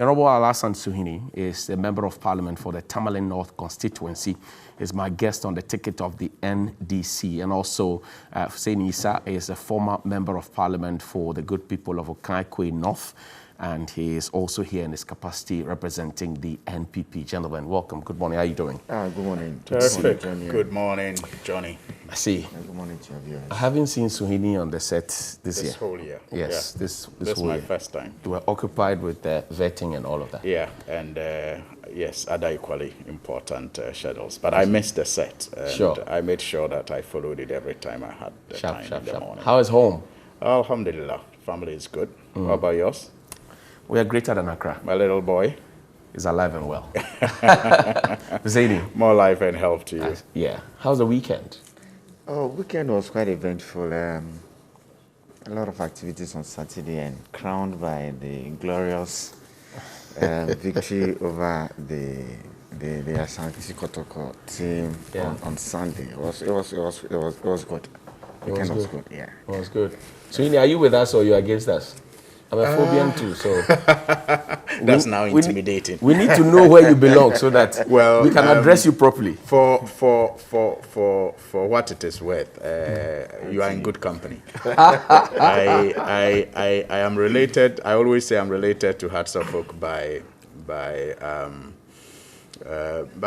Honorable Alassane Suhuyini is a member of parliament for the Tamale North constituency. Is my guest on the ticket of the NDC. And also, Hussein Issa is a former member of parliament for the good people of Okaikwe North. And he is also here in his capacity representing the NPP. Gentlemen, welcome. Good morning. How are you doing? Good morning. Terrific. Good morning, Johnny. I see. Good morning to your viewers. I haven't seen Suhuyini on the set this year. This whole year. Yes, yeah. this is whole my year. first time. You were occupied with vetting and all of that. Yeah, and yes, other equally important schedules. But I missed the set. And sure. I made sure that I followed it every time I had the time in the morning. How is home? Alhamdulillah. Family is good. How about yours? We are greater than Accra. My little boy is alive and well. Zaini. More life and health to you. Yeah. How's the weekend? Oh, weekend was quite eventful. A lot of activities on Saturday and crowned by the glorious victory over the Ashanti Kotoko team on Sunday. It was good. Weekend was good. Yeah. It was good. So, are you with us or you against us? I'm a phobian too, so that's now intimidating. We need to know where you belong so that we can address you properly. For what it is worth, you are in good company. I am related. I always say I'm related to Hearts of Oak by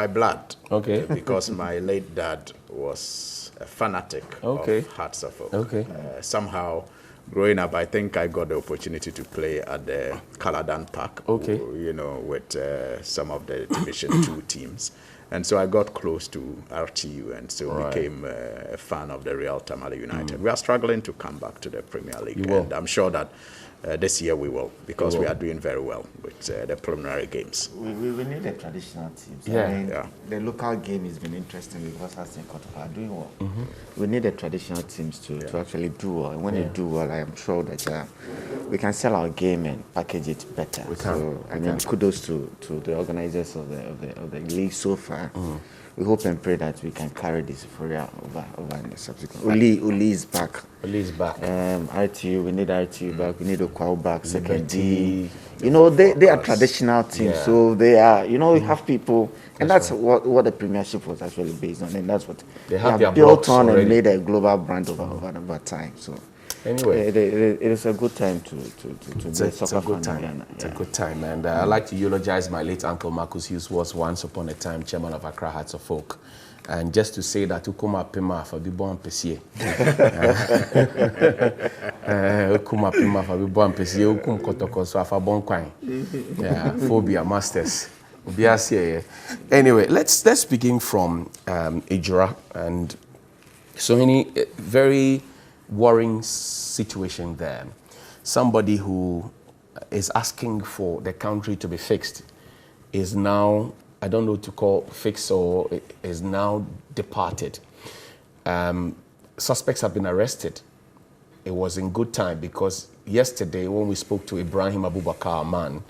blood. Okay. Because my late dad was a fanatic of Hearts of Oak. Okay. Somehow, growing up, I think I got the opportunity to play at the Caladan Park. Okay. With some of the Division 2 teams. And so I got close to RTU and so became a fan of the Real Tamale United. We are struggling to come back to the Premier League. And I'm sure that this year we will, because we are doing very well with the preliminary games. We need the traditional teams. Yeah. The local game has been interesting because Hassan Kotoko are doing well. We need the traditional teams to actually do well. And when they do well, I am sure that we can sell our game and package it better. Kudos to the organizers of the league so far. We hope and pray that we can carry this euphoria over in the subsequent. Uli is back. Uli is back. RTU, we need RTU back. We need Okwao back. Second D. They are traditional teams, so they are. We have people, and that's what the Premiership was actually based on, and that's what they have built on and made a global brand over time. So. Anyway, it is a good time to it's a good time. It's a good time, and I'd like to eulogize my late uncle Marcus Hughes, who was once upon a time chairman of Accra Hearts of Oak, and just to say that Ukuma Pima for Bibon Pessie, Ukuma Pima for Bibon Pessie, Ukum Kotoko so for Bonquine, phobia masters. Anyway, let's begin from Ejura, and so many very worrying situation there. Somebody who is asking for the country to be fixed is now, I don't know to call fixed or is now departed. Suspects have been arrested. It was in good time because yesterday when we spoke to Ibrahim Abubakar man,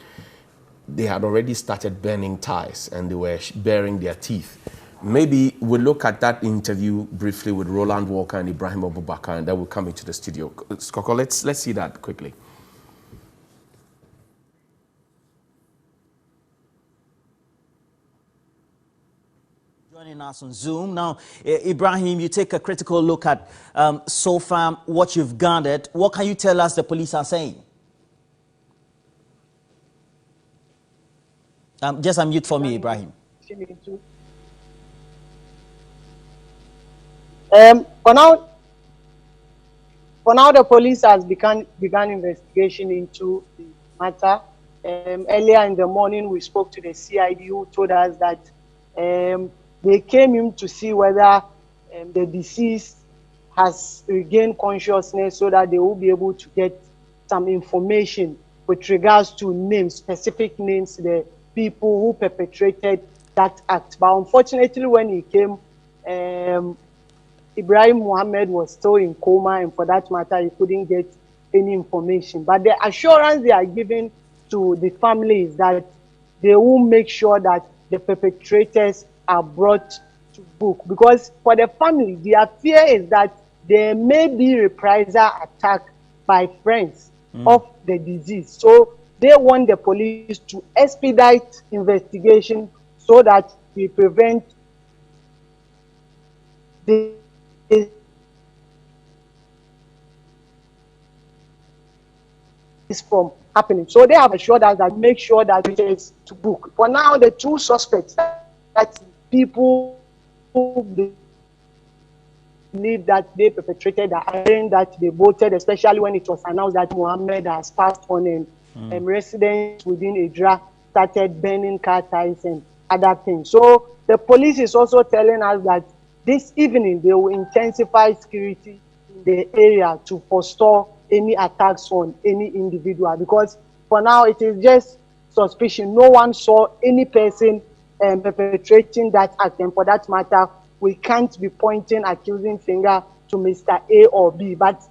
they had already started burning ties and they were baring their teeth. Maybe we'll look at that interview briefly with Roland Walker and Ibrahim Abubakar, and then we'll come into the studio. Skoko, let's see that quickly. Joining us on Zoom. Now, Ibrahim, you take a critical look at so far what you've gathered. What can you tell us the police are saying? Just unmute for me, Ibrahim. For now, the police has begun investigation into the matter. Earlier in the morning, we spoke to the CID who told us that they came in to see whether the deceased has regained consciousness so that they will be able to get some information with regards to names, specific names, the people who perpetrated that act. But unfortunately, when he came, Ibrahim Mohammed was still in coma, and for that matter, he couldn't get any information. But the assurance they are giving to the family is that they will make sure that the perpetrators are brought to book. Because for the family, their fear is that there may be reprisal attack by friends of the disease. So they want the police to expedite investigation so that we prevent this from happening. So they have assured us that make sure that it is to book. For now, the two suspects that people believe that they perpetrated the iron that they voted, especially when it was announced that Mohammed has passed on and residents within Ejura started burning car tires and other things. So the police is also telling us that this evening they will intensify security in the area to forestall any attacks on any individual, because for now it is just suspicion. No one saw any person perpetrating that act, and for that matter, we can't be pointing accusing finger to Mr. A or B. But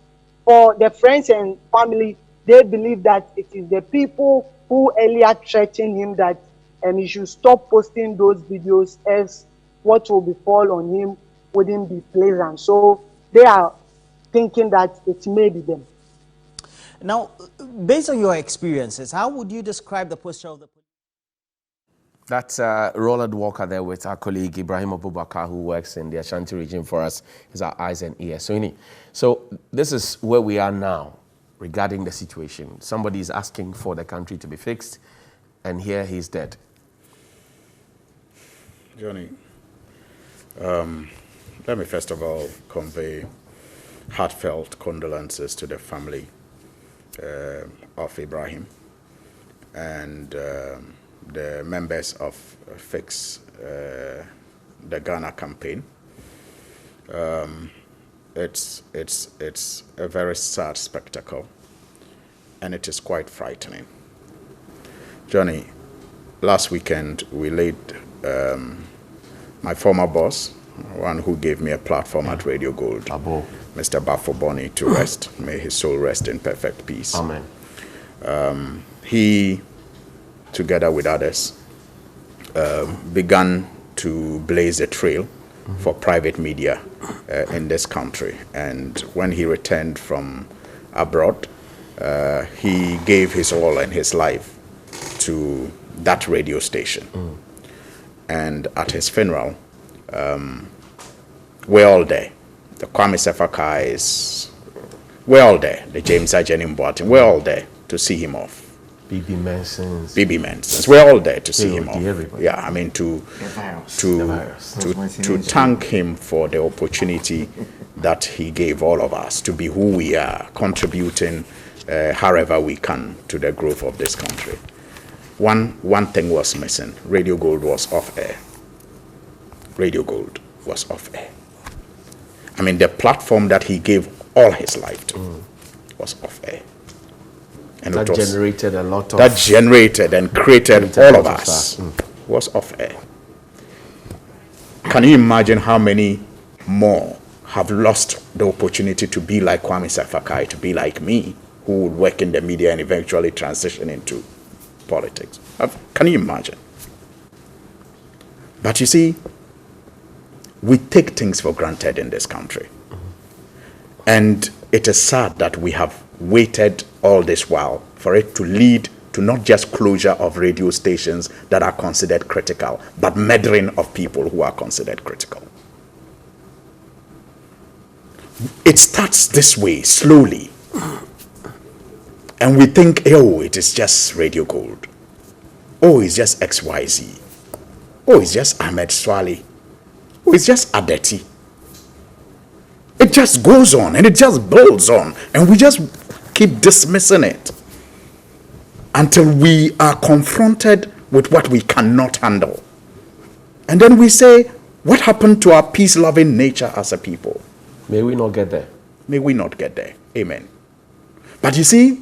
for the friends and family, they believe that it is the people who earlier threatened him that he should stop posting those videos, as what will befall on him wouldn't be pleasant. So they are thinking that it may be them. Now, based on your experiences, how would you describe the posture of the police? That's Roland Walker there with our colleague Ibrahim Abubakar, who works in the Ashanti region for us. He's our eyes and ears. So this is where we are now regarding the situation. Somebody is asking for the country to be fixed, and here he's dead. Johnny, let me first of all convey heartfelt condolences to the family of Ibrahim and the members of Fix the Ghana campaign. It's a very sad spectacle, and it is quite frightening. Johnny, last weekend we laid my former boss, one who gave me a platform at Radio Gold, Mr. Bafoboni, to rest. May his soul rest in perfect peace. Amen. He, together with others, began to blaze a trail for private media in this country. And when he returned from abroad, he gave his all and his life to that radio station. And at his funeral, we're all there. The Kwame Sefakai we're all there. The James Ajenim Boatin, we're all there to see him off. BB Menson's. We're all there to see him off. Everybody. Yeah, I mean to thank him for the opportunity that he gave all of us to be who we are, contributing however we can to the growth of this country. One thing was missing. Radio Gold was off air. Radio Gold was off air. I mean, the platform that he gave all his life to was off air. And that generated a lot of... That generated and created all of us was off air. Can you imagine how many more have lost the opportunity to be like Kwame Sefakai, to be like me, who would work in the media and eventually transition into politics? Can you imagine? But you see, we take things for granted in this country. And it is sad that we have waited all this while for it to lead to not just closure of radio stations that are considered critical, but murdering of people who are considered critical. It starts this way, slowly. And we think, oh, it is just Radio Gold. Oh, it's just XYZ. Oh, it's just Ahmed Swali. Oh, it's just Adeti. It just goes on and it just builds on, and we just keep dismissing it until we are confronted with what we cannot handle. And then we say, what happened to our peace-loving nature as a people? May we not get there. May we not get there. Amen. But you see,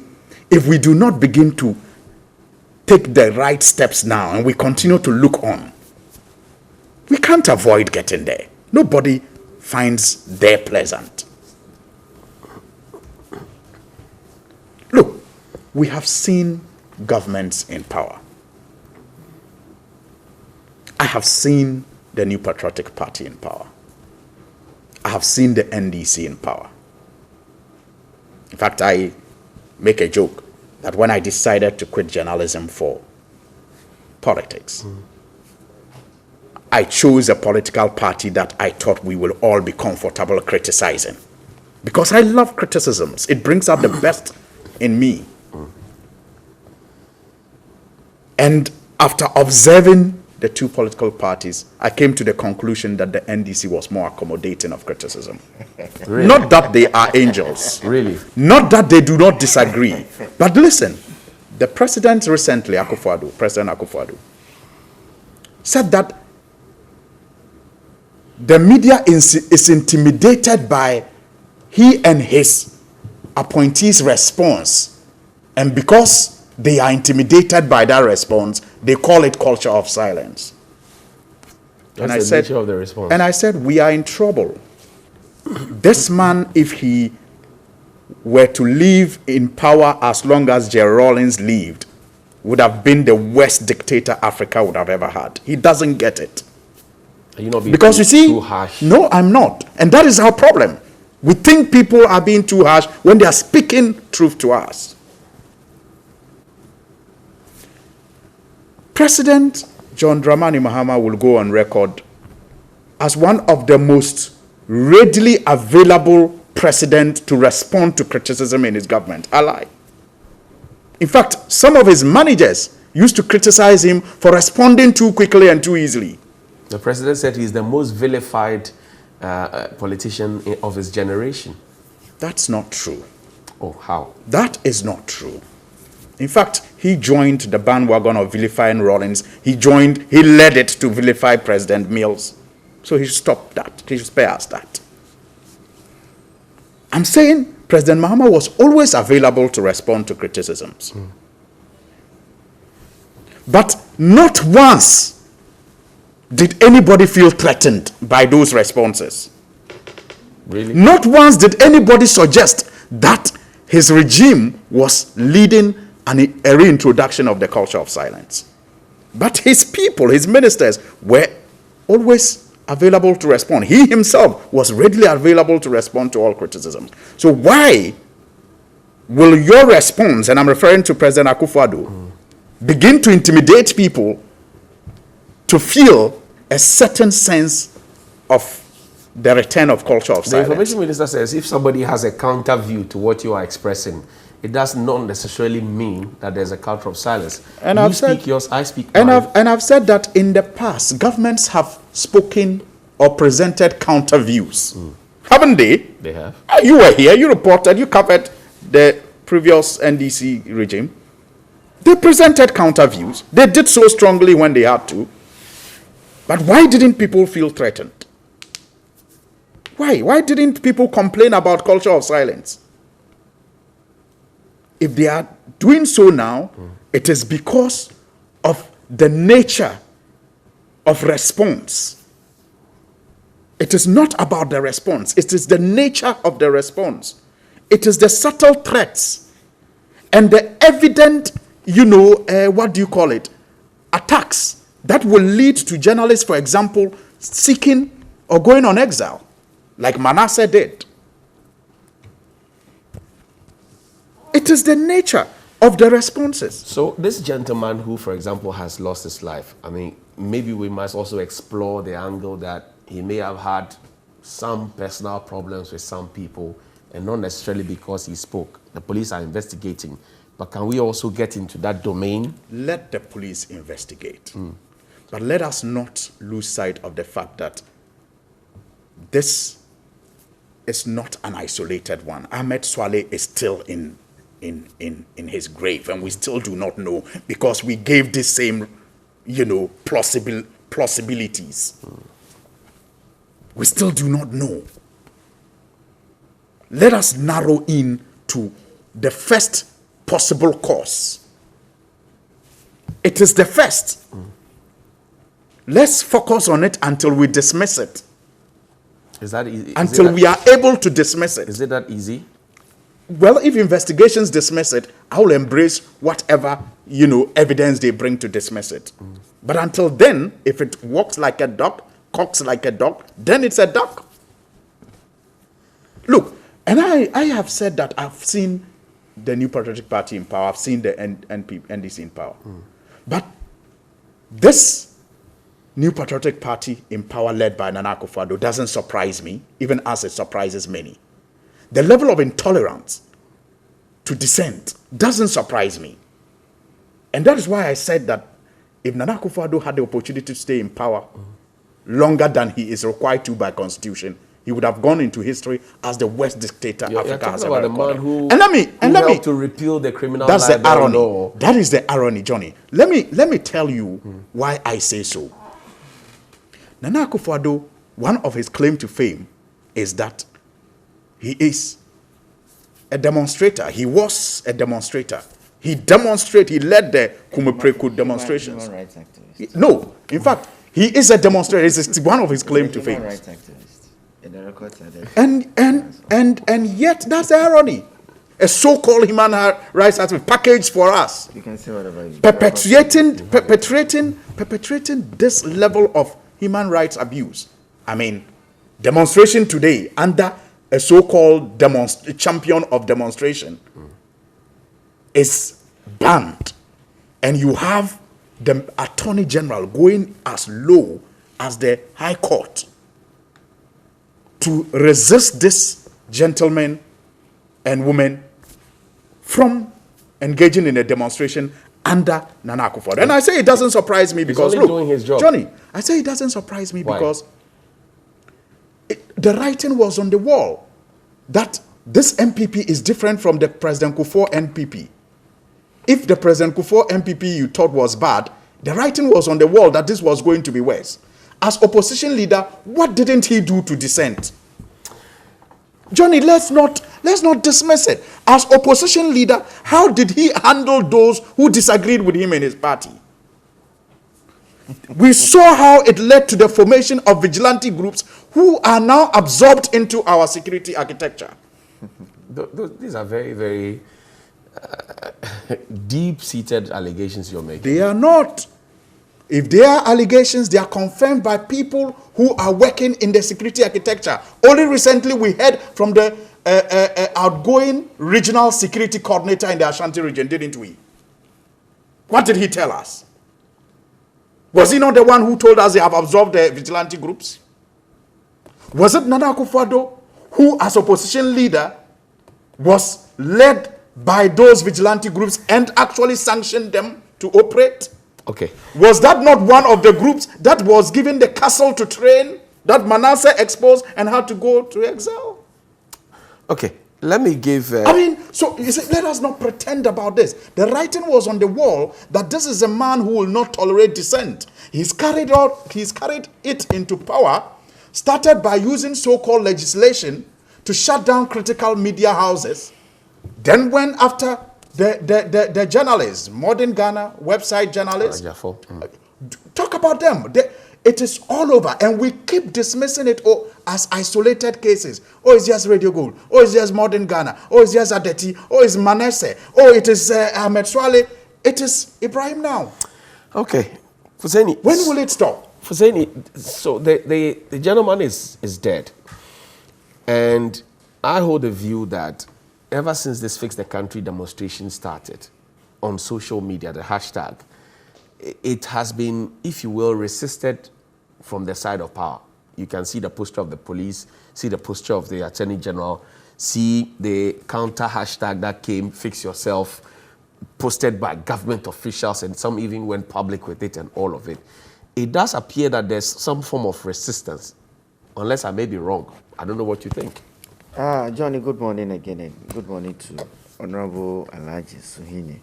if we do not begin to take the right steps now and we continue to look on, we can't avoid getting there. Nobody finds there pleasant. Look, we have seen governments in power. I have seen the New Patriotic Party in power. I have seen the NDC in power. In fact, I make a joke that when I decided to quit journalism for politics, I chose a political party that I thought we will all be comfortable criticizing. Because I love criticisms. It brings out the best in me. And after observing the two political parties, I came to the conclusion that the NDC was more accommodating of criticism. Really? Not that they are angels. Really? Not that they do not disagree. But listen, the president recently, President Akufo-Addo, said that the media is intimidated by he and his appointees' response. And because they are intimidated by that response, they call it culture of silence. That's the nature of the response. And I said, we are in trouble. This man, if he were to live in power as long as Jerry Rawlings lived, would have been the worst dictator Africa would have ever had. He doesn't get it. Are you not being Because you see, too harsh? no, I'm not. And that is our problem. We think people are being too harsh when they are speaking truth to us. President John Dramani Mahama will go on record as one of the most readily available president to respond to criticism in his government. I lie. In fact, some of his managers used to criticize him for responding too quickly and too easily. The president said he's the most vilified politician of his generation. That's not true. Oh, how? That is not true. In fact, he joined the bandwagon of vilifying Rawlings. He led it to vilify President Mills. So he should stop that. He should spare us that. I'm saying President Mahama was always available to respond to criticisms. But not once did anybody feel threatened by those responses. Really? Not once did anybody suggest that his regime was leading a reintroduction of the culture of silence. But his people, his ministers, were always available to respond. He himself was readily available to respond to all criticisms. So why will your response, and I'm referring to President Akufo-Addo, begin to intimidate people to feel a certain sense of the return of culture of silence? The information minister says if somebody has a counter view to what you are expressing, it does not necessarily mean that there's a culture of silence. And you I've speak said, yours, I speak and mine. I've said that in the past, governments have spoken or presented counter views. Haven't they? They have. You were here, you reported, you covered the previous NDC regime. They presented counter views. They did so strongly when they had to. But why didn't people feel threatened? Why? Why didn't people complain about culture of silence? If they are doing so now, it is because of the nature of response. It is not about the response. It is the nature of the response. It is the subtle threats and the evident, attacks that will lead to journalists, for example, seeking or going on exile, like Manasseh did. It is the nature of the responses. So this gentleman who, for example, has lost his life, I mean, maybe we must also explore the angle that he may have had some personal problems with some people, and not necessarily because he spoke. The police are investigating. But can we also get into that domain? Let the police investigate. But let us not lose sight of the fact that this is not an isolated one. Ahmed Swaleh is still in his grave, and we still do not know, because we gave the same, plausibilities. We still do not know. Let us narrow in to the first possible cause. It is the first. Let's focus on it until we dismiss it. Is that easy? Until we are able to dismiss it. Is it that easy? Well, if investigations dismiss it, I will embrace whatever, evidence they bring to dismiss it. But until then, if it walks like a duck, quacks like a duck, then it's a duck. Look, and I have said that I've seen the New Patriotic Party in power. I've seen the NDC in power. But this New Patriotic Party in power led by Nana Akufo-Addo doesn't surprise me, even as it surprises many. The level of intolerance to dissent doesn't surprise me. And that is why I said that if Nana Akufo-Addo had the opportunity to stay in power longer than he is required to by constitution, he would have gone into history as the worst dictator Africa has ever recorded. And let me to repeal the criminal that's the irony. law. That is the irony, Johnny. Let me tell you why I say so. Nana Akufo-Addo, one of his claim to fame is that he is a demonstrator. He was a demonstrator. He led the Kumepreku demonstrations. Human rights activist. No, in fact, he is a demonstrator. It's one of his claim to fame. Human rights activist. In the records are there. And yet that's the irony. A so-called human rights activist packaged for us, You can say whatever you perpetrating this level of human rights abuse. I mean, demonstration today under a so-called champion of demonstration is banned, and you have the Attorney General going as low as the High Court to resist this gentleman and woman from engaging in a demonstration under Nana Akufo-Addo. And I say it doesn't surprise me because, only doing his job. Johnny, I say it doesn't surprise me Why? because the writing was on the wall that this MPP is different from the President Kufuor MPP. If the President Kufuor MPP you thought was bad, the writing was on the wall that this was going to be worse. As opposition leader, what didn't he do to dissent? Johnny, let's not dismiss it. As opposition leader, how did he handle those who disagreed with him and his party? We saw how it led to the formation of vigilante groups who are now absorbed into our security architecture. These are very, very deep-seated allegations you're making. They are not. If they are allegations, they are confirmed by people who are working in the security architecture. Only recently we heard from the outgoing regional security coordinator in the Ashanti region, didn't we? What did he tell us? Was he not the one who told us they have absorbed the vigilante groups? Was it Nana Akufo-Addo who, as opposition leader, was led by those vigilante groups and actually sanctioned them to operate? Okay. Was that not one of the groups that was given the castle to train, that Manasseh exposed and had to go to exile? Okay. Let me give... I mean, so you see, let us not pretend about this. The writing was on the wall that this is a man who will not tolerate dissent. He's carried it into power, started by using so-called legislation to shut down critical media houses. Then went after the journalists, Modern Ghana website journalists. Talk about them. It is all over, and we keep dismissing it as isolated cases. Oh, it's just Radio Gold. Oh, it's just Modern Ghana. Oh, it's just Adeti. Oh, it's Manasseh. Oh, it is Ahmed Swale. It is Ibrahim now. Okay. Fuseni, when will it stop? Fuseni, so the gentleman is dead. And I hold the view that ever since this Fix the Country demonstration started on social media, the hashtag, it has been, if you will, resisted from the side of power. You can see the posture of the police, see the posture of the Attorney General, see the counter hashtag that came, Fix Yourself, posted by government officials, and some even went public with it and all of it. It does appear that there's some form of resistance, unless I may be wrong. I don't know what you think. Johnny, good morning again, and good morning to Honorable Alhaji Suhini.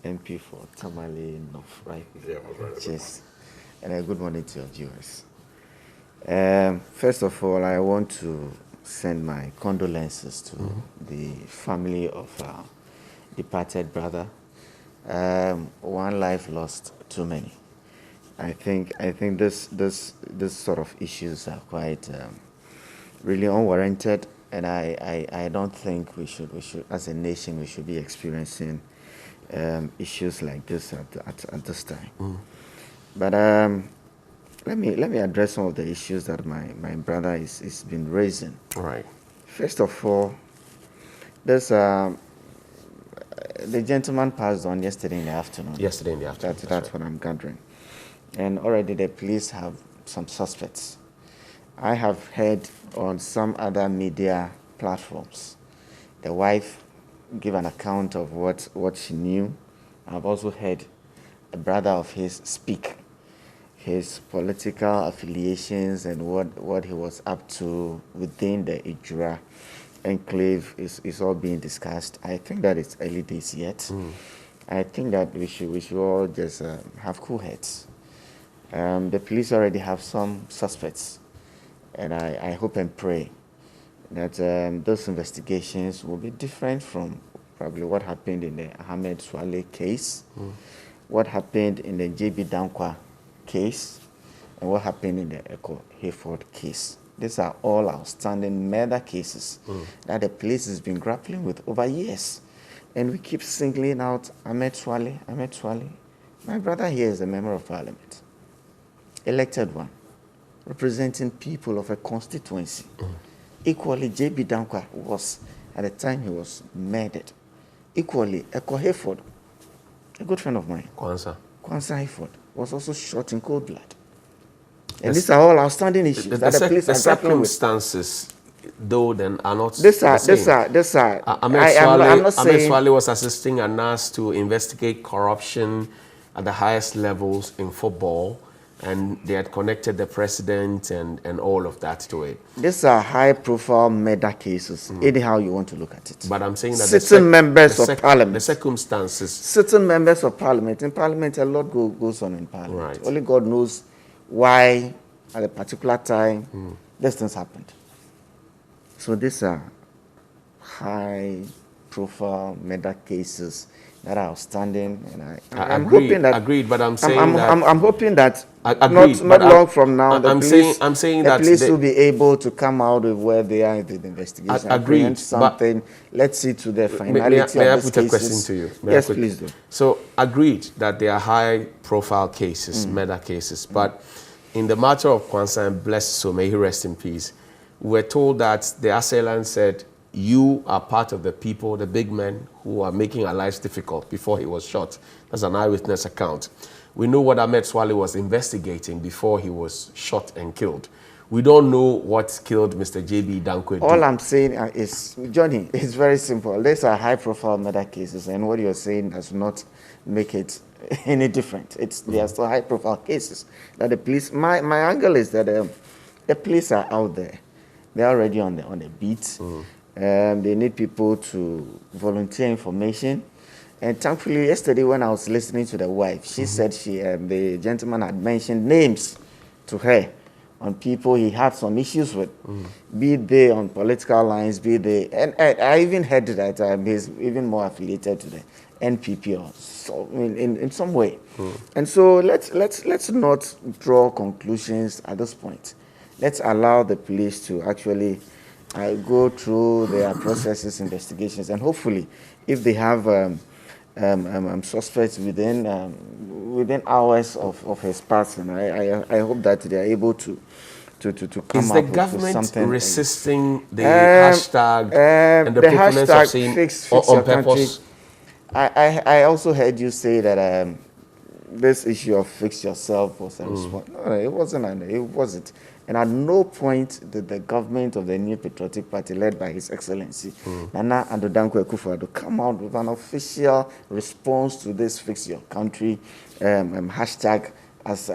MP for Tamale North, right? Yeah, yes. And good morning to your viewers. First of all, I want to send my condolences to the family of departed brother. One life lost, too many. I think this sort of issues are quite really unwarranted, and I don't think we should as a nation we should be experiencing issues like this at this time. But let me address some of the issues that my brother is been raising. All right. First of all, there's The gentleman passed on yesterday in the afternoon. Yesterday in the afternoon. That's what I'm gathering. And already the police have some suspects. I have heard on some other media platforms, the wife give an account of what she knew. I've also heard a brother of his speak his political affiliations and what he was up to within the Ejura enclave is all being discussed. I think that it's early days yet. I think that we should all just have cool heads. The police already have some suspects, and I hope and pray that those investigations will be different from probably what happened in the Ahmed Swale case, what happened in the JB Dankwa case, and what happened in the Echo Hayford case. These are all outstanding murder cases that the police has been grappling with over years. And we keep singling out Ahmed Swale, Ahmed Swale. My brother here is a member of parliament, elected one, representing people of a constituency. Equally, JB Dankwa was, at the time he was murdered. Equally, Echo Hayford, a good friend of mine, Kwanzaa Hayford, was also shot in cold blood. And these are all outstanding issues that the police are grappling with. Circumstances, though, then are not These are. Ahmed Swale was assisting Anas to investigate corruption at the highest levels in football, and they had connected the president and all of that to it. These are high-profile murder cases, anyhow you want to look at it. But I'm saying that sitting members of parliament, the circumstances, sitting members of parliament. In parliament, a lot goes on in parliament. Right. Only God knows why, at a particular time, these things happened. So these are high-profile murder cases that are outstanding, and I'm hoping that. Agreed, but I'm saying that I'm hoping that agreed, not long from now, the police that will be able to come out of where they are in the investigation. Agreed, something. Let's see to the finality of may I these put cases. a question to you? Yes, please do. So agreed that they are high-profile cases, murder cases, but in the matter of Kwanzaa, and bless so may he rest in peace, we're told that the assailant said, "You are part of the people, the big men who are making our lives difficult," before he was shot. That's an eyewitness account. We know what Ahmed Swale was investigating before he was shot and killed. We don't know what killed Mr. J.B. Dankwa. All I'm saying is, Johnny, it's very simple. These are high-profile murder cases, and what you're saying does not make it any different. They are still high-profile cases. That the police. My angle is that the police are out there. They're already on the beat. They need people to volunteer information. And thankfully, yesterday when I was listening to the wife, she said the gentleman had mentioned names to her on people he had some issues with, be they on political lines, be they, and I even heard that he's even more affiliated to the NPP or so in some way. And so let's not draw conclusions at this point. Let's allow the police to actually go through their processes, investigations, and hopefully, if they have suspects within hours of his passing, I hope that they are able to come up with something. Is the government resisting the hashtag and the proponents of saying on purpose? I also heard you say that this issue of fix yourself was a response. No, it wasn't. It wasn't. And at no point did the government of the New Patriotic Party, led by His Excellency Nana Addo Dankwa Akufo-Addo, come out with an official response to this "Fix Your Country" hashtag. As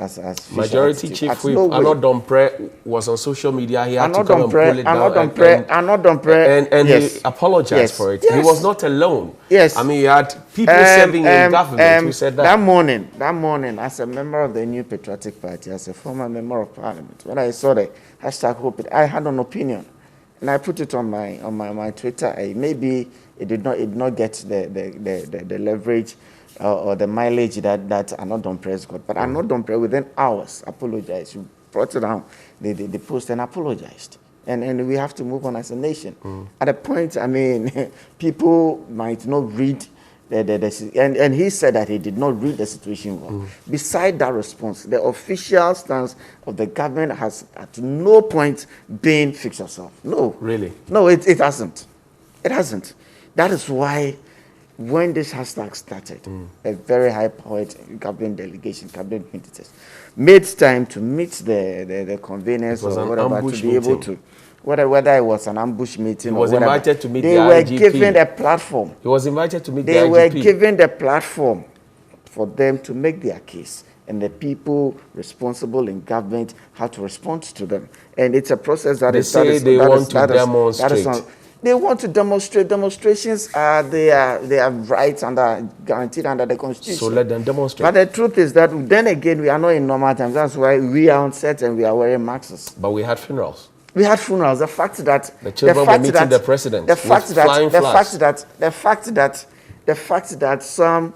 Majority Chief Whip Arno Dompre was on social media. He had to come and pull it down. And he apologized for it. Yes. He was not alone. Yes. I mean, you had people serving in government who said that. That morning, as a member of the New Patriotic Party, as a former member of Parliament, when I saw the hashtag Hope It, I had an opinion, and I put it on my Twitter. Maybe it did not get the leverage or the mileage that Arno Dompre got. But Arno Dompre, within hours, apologized. You brought it down, the post, and apologized. And we have to move on as a nation. At a point, I mean, people might not read and he said that he did not read the situation well. Beside that response, the official stance of the government has at no point been fix yourself. No. Really? No, it hasn't. It hasn't. That is why when this hashtag started, a very high-powered government delegation, cabinet ministers, made time to meet the conveners or whatever to be able to, whether it was an ambush meeting or whatever. Invited to meet they the were IGP. given a platform. He was invited to meet the IGP. They were given the platform for them to make their case, and the people responsible in government had to respond to them. And it's a process that they want to demonstrate. They want to demonstrate. Demonstrations are their rights guaranteed under the Constitution. So let them demonstrate. But the truth is that then again we are not in normal times. That's why we are on set and we are wearing masks. But we had funerals. We had funerals. The fact that the children were meeting the president. The fact that some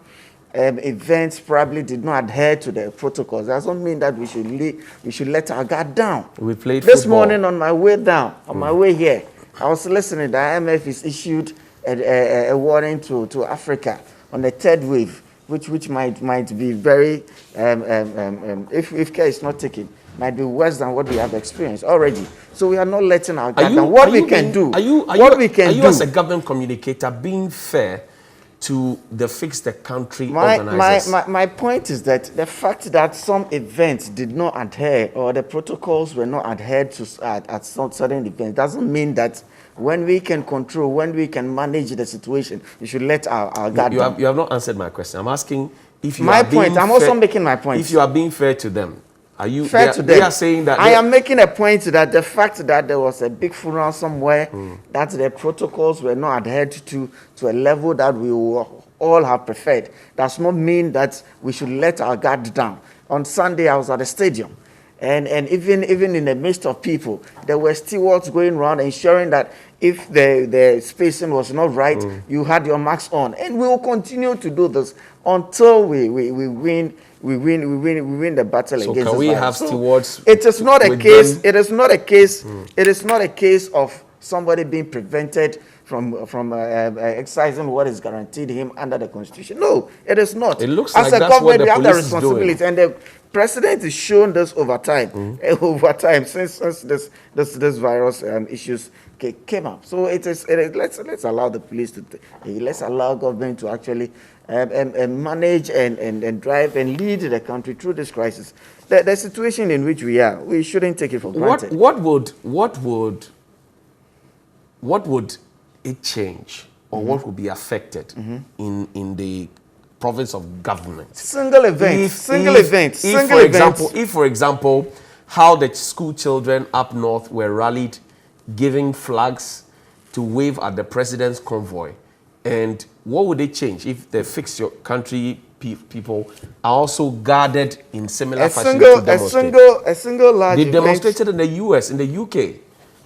events probably did not adhere to the protocols doesn't mean that we should let our guard down. We played this football. Morning on my way down, on my way here, I was listening. The IMF is issued a warning to Africa on the third wave, which might be very if care is not taken, might be worse than what we have experienced already. So we are not letting our guard down. What we can do? Are you as a government communicator being fair to the Fix the Country organizers? My point is that the fact that some events did not adhere or the protocols were not adhered to at some certain events doesn't mean that when we can control, when we can manage the situation, we should let our guard down. You have not answered my question. I'm asking if you I'm also making my point. If you are being fair to them, are you fair to them? They are saying that I am making a point that the fact that there was a big funeral somewhere, that the protocols were not adhered to a level that we all have preferred, does not mean that we should let our guard down. On Sunday, I was at the stadium, and even in the midst of people, there were stewards going around ensuring that if the spacing was not right, you had your mask on, and we will continue to do this until we win the battle against this virus. So can we have stewards? It is not a case. It is not a case. It is not a case of somebody being prevented from exercising what is guaranteed him under the Constitution. No, it is not. It looks as like a that's what government, the we have the police is doing. responsibility, and the president has shown this over time. Over time, since this virus issues came up. So let's allow the police to let's allow government to actually manage and drive and lead the country through this crisis. The situation in which we are, we shouldn't take it for granted. What would it change, or what would be affected in the province of government? Single events. If, for example, how the school children up north were rallied, giving flags to wave at the president's convoy, and what would it change if the Fix Your Country people are also guarded in similar fashion to demonstrate? A single large event. They demonstrated in the US, in the UK.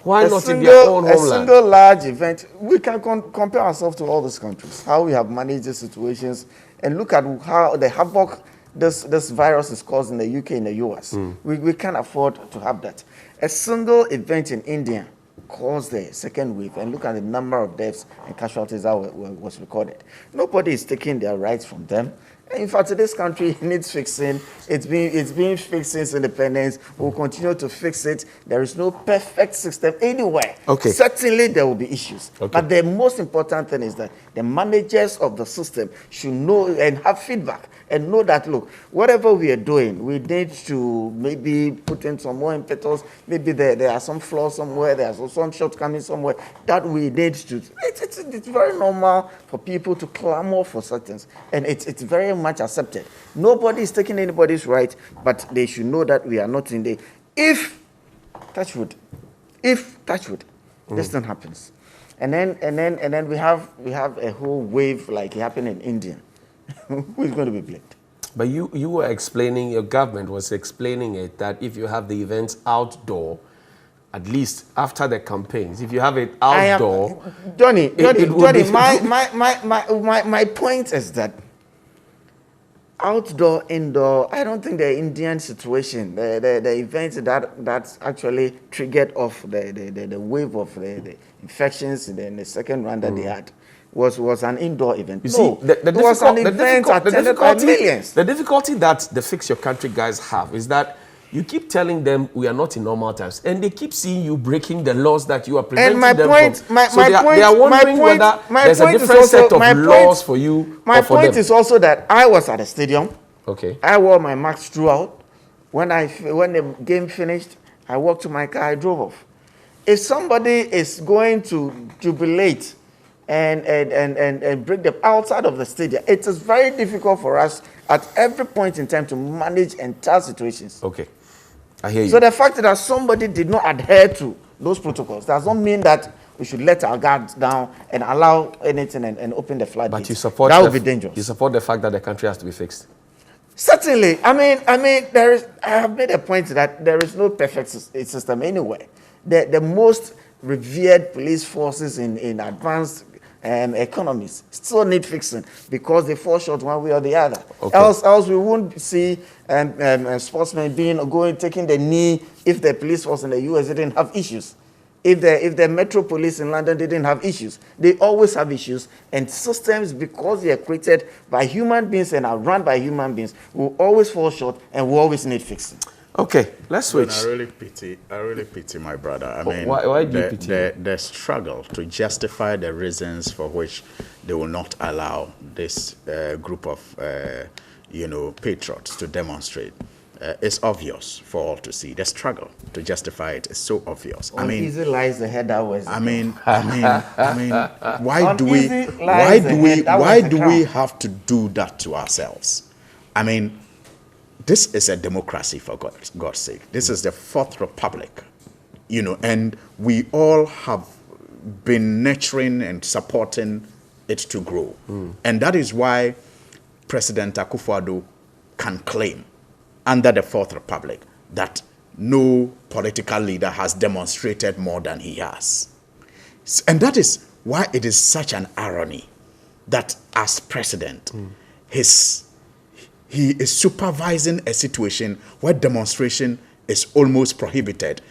Why not in their own homeland? A single large event. We can compare ourselves to all these countries, how we have managed the situations, and look at how the havoc this virus is causing in the UK and the US. We can't afford to have that. A single event in India caused the second wave, and look at the number of deaths and casualties that was recorded. Nobody is taking their rights from them. In fact, this country needs fixing. It's been fixed since independence. We'll continue to fix it. There is no perfect system anywhere. Okay. Certainly, there will be issues. Okay. But the most important thing is that the managers of the system should know and have feedback and know that, look, whatever we are doing, we need to maybe put in some more impetus. Maybe there are some flaws somewhere. There are some shortcomings somewhere that we need to. It's very normal for people to clamor for certain, and it's very much accepted. Nobody is taking anybody's right, but they should know that we are not in the. If touch wood, this thing happens, and then we have a whole wave like it happened in India. Who is going to be blamed? But you were explaining, your government was explaining it, that if you have the events outdoor, at least after the campaigns, if you have it outdoor, Johnny, my point is that outdoor, indoor, I don't think the Indian situation, the events that actually triggered off the wave of the infections in the second round that they had was an indoor event. You see, it was an event attended by millions. The difficulty that the Fix Your Country guys have is that you keep telling them we are not in normal times, and they keep seeing you breaking the laws that you are preventing And my them point, from. my, So my they are, point, they are my wondering point, whether my there's a point is different also, set of my laws point, for you My or for point them. is also that I was at the stadium. Okay. I wore my mask throughout. When the game finished, I walked to my car, I drove off. If somebody is going to jubilate and break them outside of the stadium, it is very difficult for us at every point in time to manage entire situations. Okay. I hear you. So the fact that somebody did not adhere to those protocols does not mean that we should let our guards down and allow anything and open the floodgates. But you support that would be dangerous. You support the fact that the country has to be fixed. Certainly. I mean, I have made a point that there is no perfect system anywhere. The most revered police forces in advanced economies still need fixing because they fall short one way or the other. Okay. Else we won't see sportsmen taking the knee if the police force in the US didn't have issues. If the Metro Police in London didn't have issues, they always have issues. And systems, because they are created by human beings and are run by human beings, will always fall short and will always need fixing. Okay, let's switch. I really pity my brother. I mean, why do you pity the struggle to justify the reasons for which they will not allow this group of patriots to demonstrate is obvious for all to see. The struggle to justify it is so obvious. I mean, easy lies the head that was. I mean, why do we have to do that to ourselves? I mean, this is a democracy, for God's sake. This is the Fourth Republic, and we all have been nurturing and supporting it to grow. And that is why President Akufo-Addo can claim under the Fourth Republic that no political leader has demonstrated more than he has. And that is why it is such an irony that as president, he is supervising a situation where demonstration is almost prohibited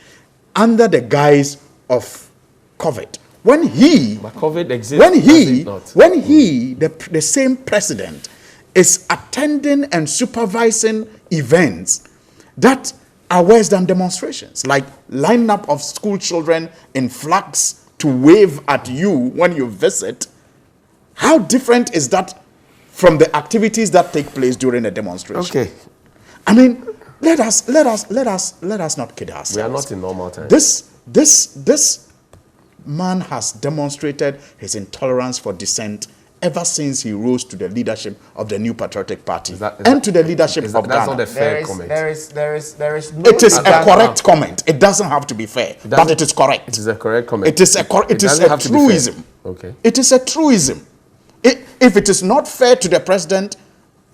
under the guise of COVID. When COVID exists, the same president, is attending and supervising events that are worse than demonstrations, like lineup of school children in flags to wave at you when you visit. How different is that from the activities that take place during a demonstration? Okay. I mean, let us not kid ourselves. We are not in normal times. This man has demonstrated his intolerance for dissent ever since he rose to the leadership of the New Patriotic Party and to the leadership of Ghana. That's not a fair comment. There is no. It is a correct comment. It doesn't have to be fair, but it is correct. It is a correct comment. It is a truism. Okay. It is a truism. If it is not fair to the president,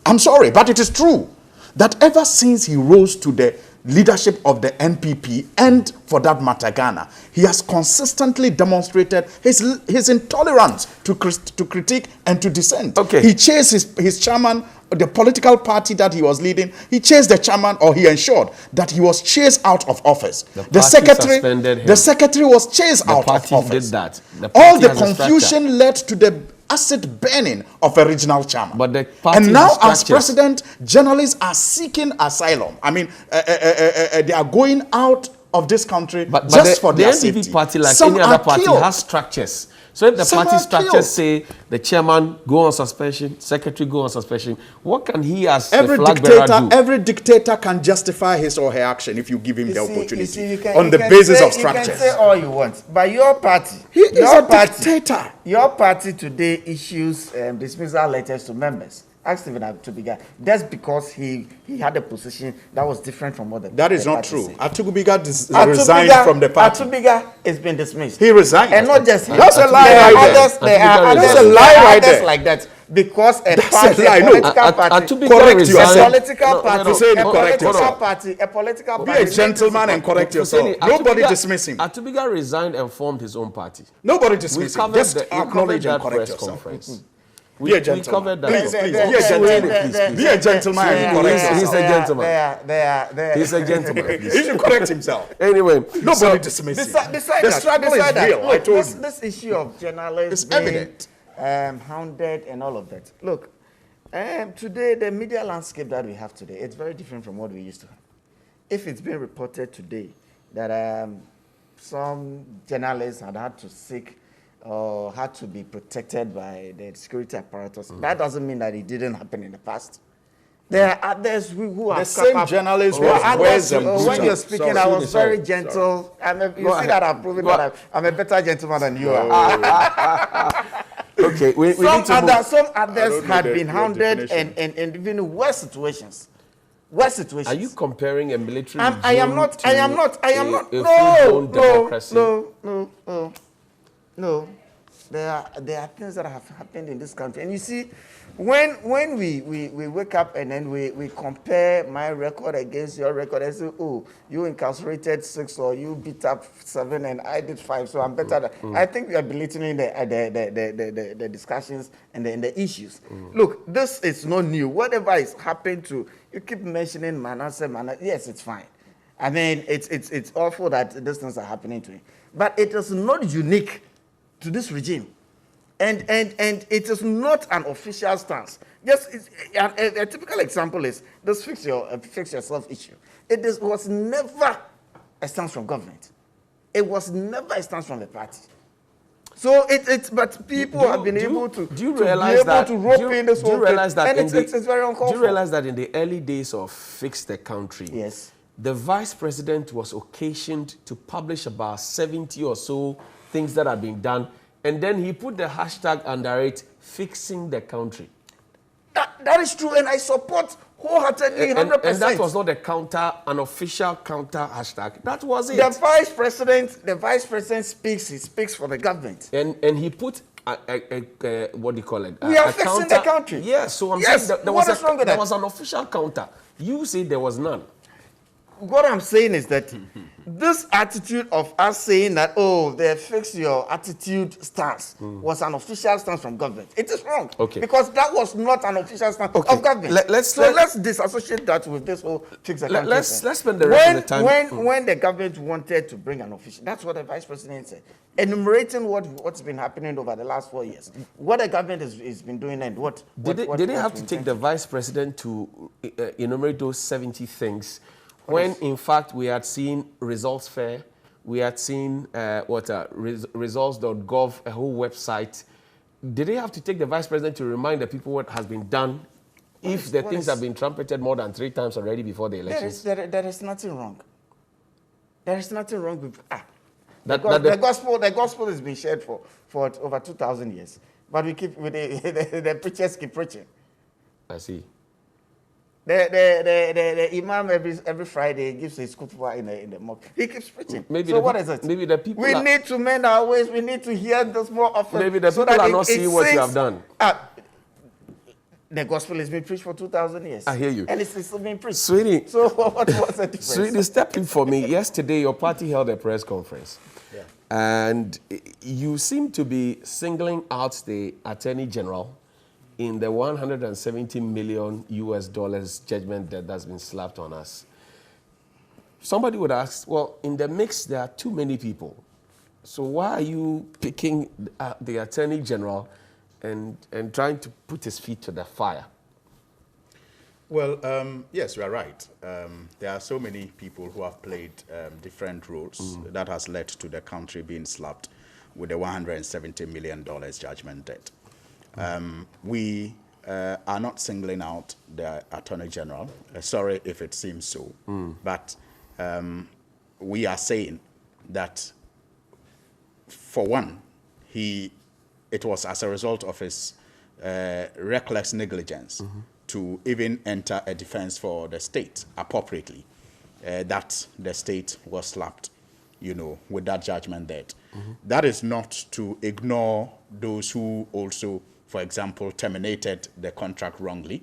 I'm sorry, but it is true that ever since he rose to the leadership of the NPP and, for that matter, Ghana, he has consistently demonstrated his intolerance to critique and to dissent. Okay. He chased his chairman, the political party that he was leading. He chased the chairman, or he ensured that he was chased out of office. The secretary was chased out of office. Did that. All the confusion led to the asset burning of a regional chairman. But the party and now, as president, journalists are seeking asylum. I mean, they are going out of this country just for their safety. The NPP party, like any other party, has structures. So if the party structures say the chairman go on suspension, secretary go on suspension, what can he as the flag bearer do? Every dictator can justify his or her action if you give him the opportunity on the basis of structures. You can say all you want, but your party, dictator. Your party today issues dismissal letters to members. Ask Stephen Atubiga. That's because he had a position that was different from other. That is not true. Atubiga resigned from the party. Atubiga has been dismissed. He resigned. And not just him. That's a lie right there. There are others like that. Because a political party. Be a gentleman and correct yourself. Nobody dismiss him. Atubiga resigned and formed his own party. Nobody dismiss him. Just acknowledge and correct yourself. Be a gentleman. Please, be a gentleman. Be a gentleman and correct yourself. He's a gentleman. He's a gentleman. He should correct himself. Anyway, nobody dismiss him. The struggle is real. I told you. This issue of journalists being evident. Hounded and all of that. Look, today the media landscape that we have today, it's very different from what we used to have. if it's been reported today that some journalists had to seek or had to be protected by the security apparatus, that doesn't mean that it didn't happen in the past. There are others who are the same journalists when you're speaking, I was very gentle. You see that I'm proving that I'm a better gentleman than you are. Okay, we need to move. Some others had been hounded and even worse situations. Worse situations. Are you comparing a military regime I am not. No. There are things that have happened in this country. And you see, when we wake up and then we compare my record against your record and say, oh, you incarcerated 6 or you beat up 7 and I did 5, so I'm better than. I think we are belittling the discussions and the issues. Look, this is not new. Whatever is happened to, you keep mentioning Manasseh, yes, it's fine. I mean, it's awful that these things are happening to him. But it is not unique to this regime. And it is not an official stance. Just a typical example is this fix yourself issue. Was never a stance from government. It was never a stance from the party. So but people have been able to rope in this whole thing, and it's very uncalled for. Do you realize that in the early days of Fix the Country, yes, the vice president was occasioned to publish about 70 or so things that had been done, and then he put the hashtag under it, fixing the country. That is true, and I support wholeheartedly, 100%. And that was not an official counter hashtag. That was it. The vice president speaks. He speaks for the government. And he put what do you call it? We are fixing the country. Yes. So I'm saying there was an official counter. You say there was none. What I'm saying is that this attitude of us saying that, oh, they fix your attitude stance was an official stance from government. It is wrong. Okay. Because that was not an official stance of government. Let's disassociate that with this whole fix the country. Let's spend the rest of the time. When the government wanted to bring an official, that's what the vice president said. Enumerating what's been happening over the last 4 years. What the government has been doing and what... Did they have to take the vice president to enumerate those 70 things? When, in fact, we had seen Results Fair, we had seen results.gov, a whole website. Did they have to take the vice president to remind the people what has been done if the things have been trumpeted more than 3 times already before the elections? There is nothing wrong. There is nothing wrong with the gospel has been shared for over 2,000 years. But the preachers keep preaching. I see. The imam every Friday gives his khutbah in the mosque. He keeps preaching. What is it? Maybe the people need to mend our ways. We need to hear this more often. Maybe the people are not seeing what you have done. The gospel has been preached for 2,000 years. I hear you. And it's still being preached. Sweetie. So what was the difference? Sweetie, step in for me. Yesterday, your party held a press conference. Yeah. And you seem to be singling out the Attorney General in the $170 million judgment that's been slapped on us. Somebody would ask, well, in the mix, there are too many people. So why are you picking the Attorney General and trying to put his feet to the fire? Well, yes, you are right. There are so many people who have played different roles that has led to the country being slapped with the $170 million judgment debt. We are not singling out the Attorney General. Sorry if it seems so, but we are saying that, for one, it was as a result of his reckless negligence to even enter a defense for the state appropriately, that the state was slapped, with that judgment debt. That is not to ignore those who also, for example, terminated the contract wrongly,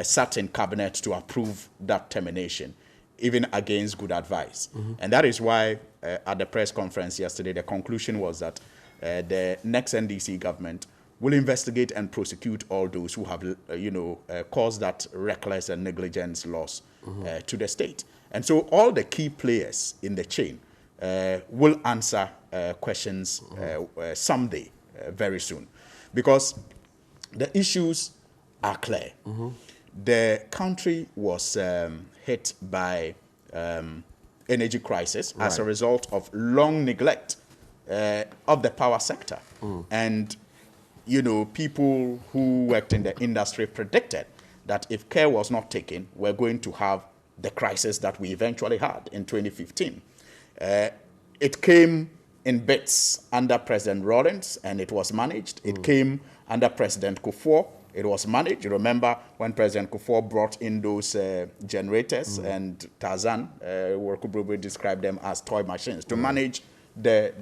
sat in cabinet to approve that termination, even against good advice. And that is why at the press conference yesterday, the conclusion was that the next NDC government will investigate and prosecute all those who have, caused that reckless and negligence loss to the state. And so all the key players in the chain will answer questions someday, very soon. Because the issues are clear. The country was hit by energy crisis as a result of long neglect of the power sector. And, you know, people who worked in the industry predicted that if care was not taken, we're going to have the crisis that we eventually had in 2015. It came in bits under President Rawlings, and it was managed. It came under President Kufuor. It was managed. You remember when President Kufuor brought in those generators and Tarzan, Workubrube described them as toy machines to manage the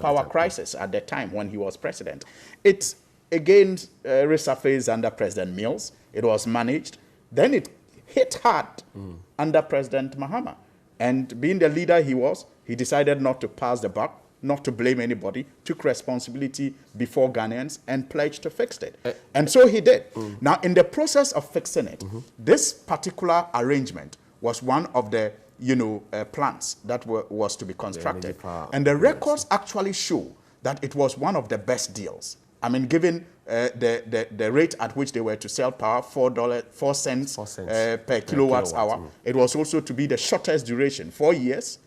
power crisis at the time when he was president. It again resurfaced under President Mills. It was managed. Then it hit hard under President Mahama. And being the leader he was, he decided not to pass the buck, not to blame anybody, took responsibility before Ghanaians and pledged to fix it. And so he did. Now, in the process of fixing it, this particular arrangement was one of the plans that was to be constructed. And the records actually show that it was one of the best deals. I mean, given the rate at which they were to sell power, $4 cents per kilowatt hour. It was also to be the shortest duration, 4 years.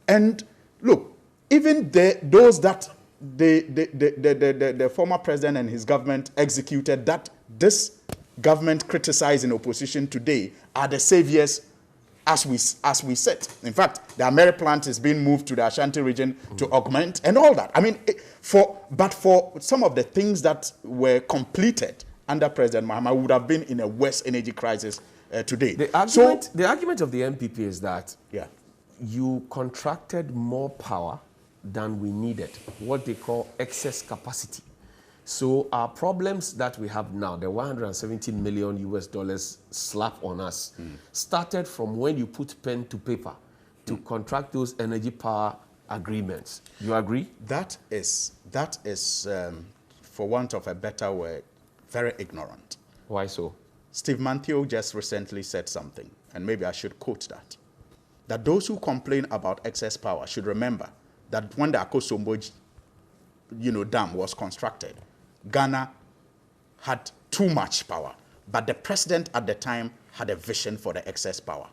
And look, even those that the former president and his government executed that this government criticized in opposition today are the saviors as we sit. In fact, the Ameri plant is being moved to the Ashanti region to augment and all that. I mean, but for some of the things that were completed under President Mahama, we would have been in a worse energy crisis today. The argument of the MPP is that you contracted more power than we needed, what they call excess capacity. So our problems that we have now, the $170 million US slap on us, started from when you put pen to paper to contract those energy power agreements. You agree? That is, for want of a better word, very ignorant. Why so? Steve Manthio just recently said something, and maybe I should quote that those who complain about excess power should remember that when the Akosombo dam was constructed, Ghana had too much power, but the president at the time had a vision for the excess power.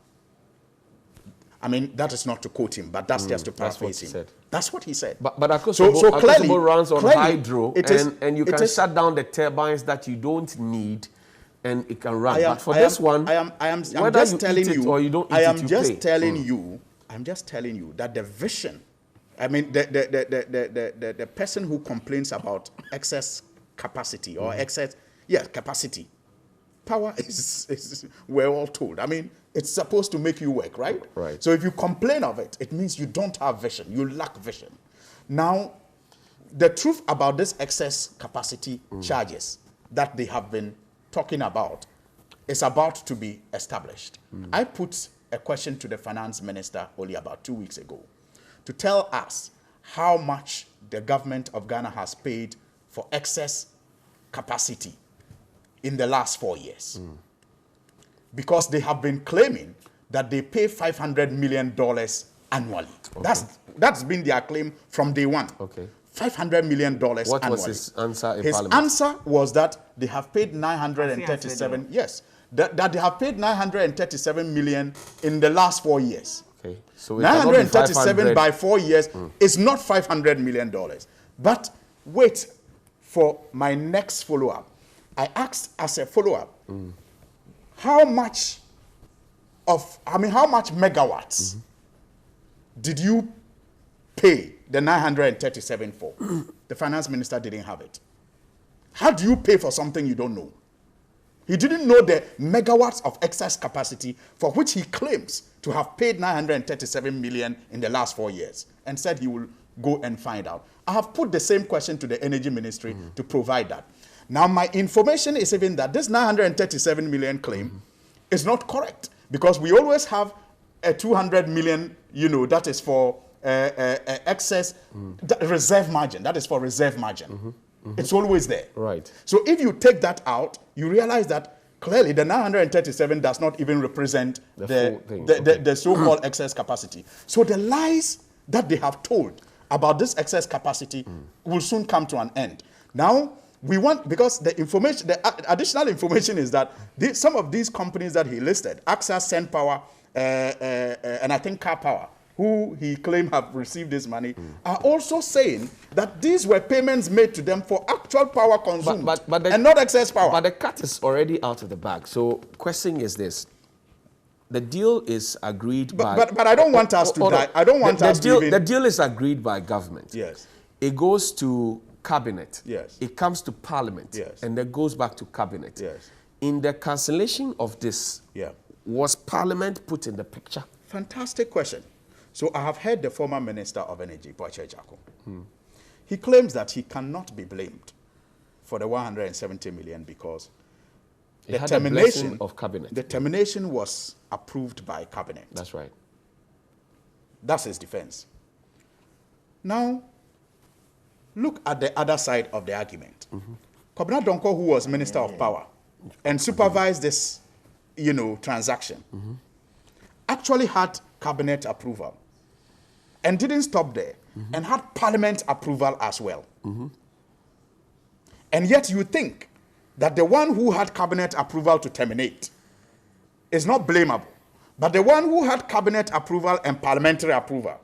I mean, that is not to quote him, but that's just to paraphrase him. That's what he said. But Akosombo runs on hydro, and you can shut down the turbines that you don't need, and it can run. I'm just telling you that the vision. I mean, the person who complains about excess capacity or capacity, power is we're all told. I mean, it's supposed to make you work, right? Right. So if you complain of it, it means you don't have vision. You lack vision. Now, the truth about this excess capacity charges that they have been talking about is about to be established. I put a question to the finance minister only about 2 weeks ago to tell us how much the government of Ghana has paid for excess capacity in the last 4 years. Because they have been claiming that they pay $500 million annually. Okay. That's been their claim from day one. Okay. $500 million annually. What was his answer in Parliament? His answer was that they have paid 937, yes, that they have paid 937 million in the last 4 years. Okay. So 937 by 4 years is not $500 million. But wait for my next follow-up. I asked as a follow-up, how much megawatts did you pay the 937 for? The finance minister didn't have it. How do you pay for something you don't know? He didn't know the megawatts of excess capacity for which he claims to have paid 937 million in the last 4 years, and said he will go and find out. I have put the same question to the Energy Ministry to provide that. Now, my information is even that this 937 million claim is not correct, because we always have a 200 million, that is for excess reserve margin. That is for reserve margin. It's always there. Right. So if you take that out, you realize that clearly the 937 does not even represent the so-called excess capacity. So the lies that they have told about this excess capacity will soon come to an end. Now, We want, because the information, the additional information is that some of these companies that he listed, AXA, Send Power, and I think Car Power, who he claimed have received this money, are also saying that these were payments made to them for actual power consumed and not excess power. But the cat is already out of the bag. So question is this. The deal is agreed by... But I don't want us to die. I don't want us to even... The deal is agreed by government. Yes. It goes to cabinet. Yes. It comes to parliament. Yes. And then goes back to cabinet. Yes. In the cancellation of this, was parliament put in the picture? Fantastic question. So I have heard the former Minister of Energy, Boache Jako. He claims that he cannot be blamed for the 170 million because the termination of cabinet. The termination was approved by cabinet. That's right. That's his defense. Now, look at the other side of the argument. Kobina Donko, who was Minister of Power and supervised this, transaction, actually had cabinet approval and didn't stop there and had parliament approval as well. And yet you think that the one who had cabinet approval to terminate is not blamable, but the one who had cabinet approval and parliamentary approval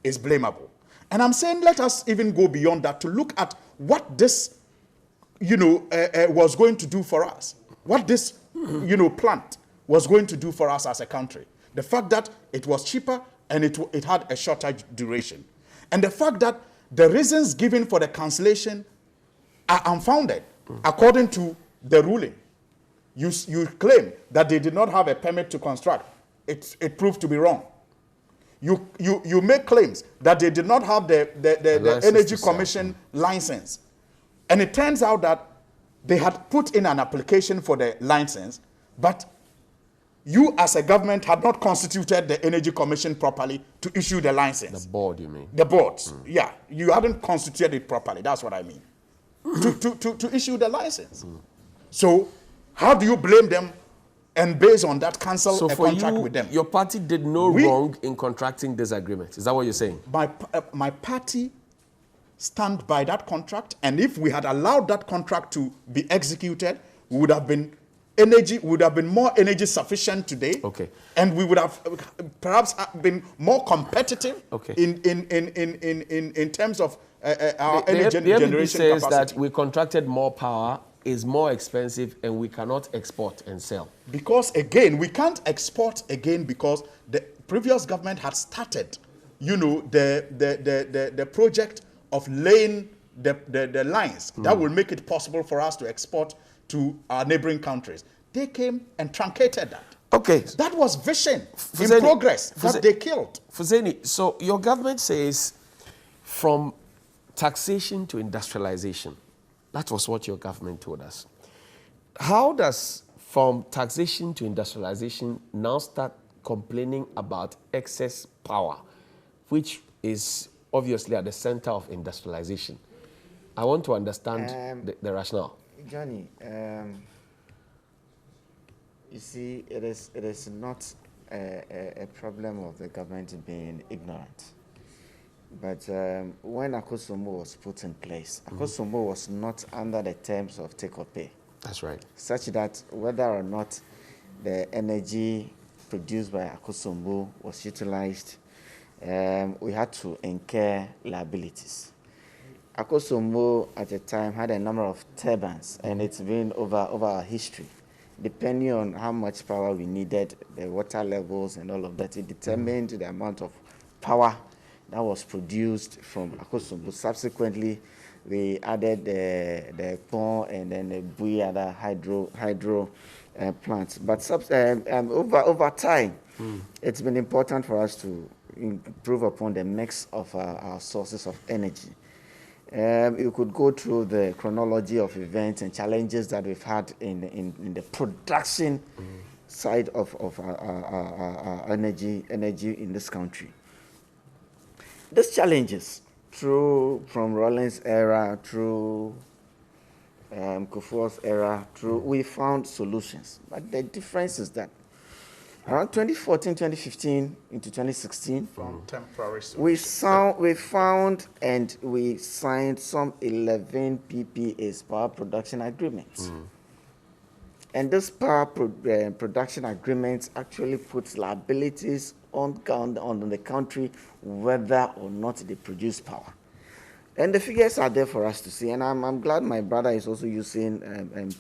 is blamable. And I'm saying let us even go beyond that to look at what this, was going to do for us. What this, plant was going to do for us as a country. The fact that it was cheaper and it had a shorter duration. And the fact that the reasons given for the cancellation are unfounded, according to the ruling. You claim that they did not have a permit to construct. It proved to be wrong. You make claims that they did not have the Energy Commission license. And it turns out that they had put in an application for the license, but you as a government had not constituted the Energy Commission properly to issue the license. The board, you mean? The boards, yeah. You hadn't constituted it properly, that's what I mean. to issue the license. So how do you blame them and based on that cancel a contract with them? Your party did no wrong in contracting this agreement. Is that what you're saying? My party stand by that contract, and if we had allowed that contract to be executed, we would have been more energy sufficient today. Okay. And we would have perhaps been more competitive. Okay. in terms of our energy the generation says capacity. that we contracted more power, is more expensive, and we cannot export and sell. Because again, we can't export again because the previous government had started, the project of laying the lines that will make it possible for us to export to our neighboring countries. They came and truncated that. Okay. That was vision in progress that they killed. Fuzeni, so your government says from taxation to industrialization. That was what your government told us. How does from taxation to industrialization now start complaining about excess power, which is obviously at the center of industrialization? I want to understand the rationale. Johnny, you see, it is not a problem of the government being ignorant. But when Akosombo was put in place, Akosombo was not under the terms of take or pay. That's right. Such that whether or not the energy produced by Akosombo was utilized, we had to incur liabilities. Akosombo at the time had a number of turbines, and it's been over our history. Depending on how much power we needed, the water levels and all of that, it determined the amount of power that was produced from Akosombo. Subsequently, we added the Pon and then the Bui other hydro plants. But over time, it's been important for us to improve upon the mix of our sources of energy. You could go through the chronology of events and challenges that we've had in the production side of our energy in this country. These challenges, from Rawlings' era through Kufuor's era, we found solutions. But the difference is that Around 2014, 2015 into 2016, From temporary we solutions. found and we signed some 11 PPAs, power production agreements. And this power production agreements actually puts liabilities on the country whether or not they produce power. And the figures are there for us to see. And I'm glad my brother is also using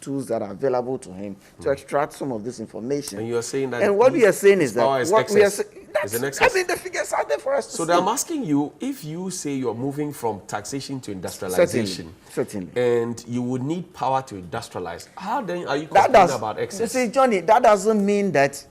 tools that are available to him to extract some of this information. And you're saying that. And what we are saying is that what we are saying, I mean, the figures are there for us to see. So I'm asking you, if you say you're moving from taxation to industrialization, certainly, and you would need power to industrialize, how then are you complaining about excess? You see, Johnny, that doesn't mean that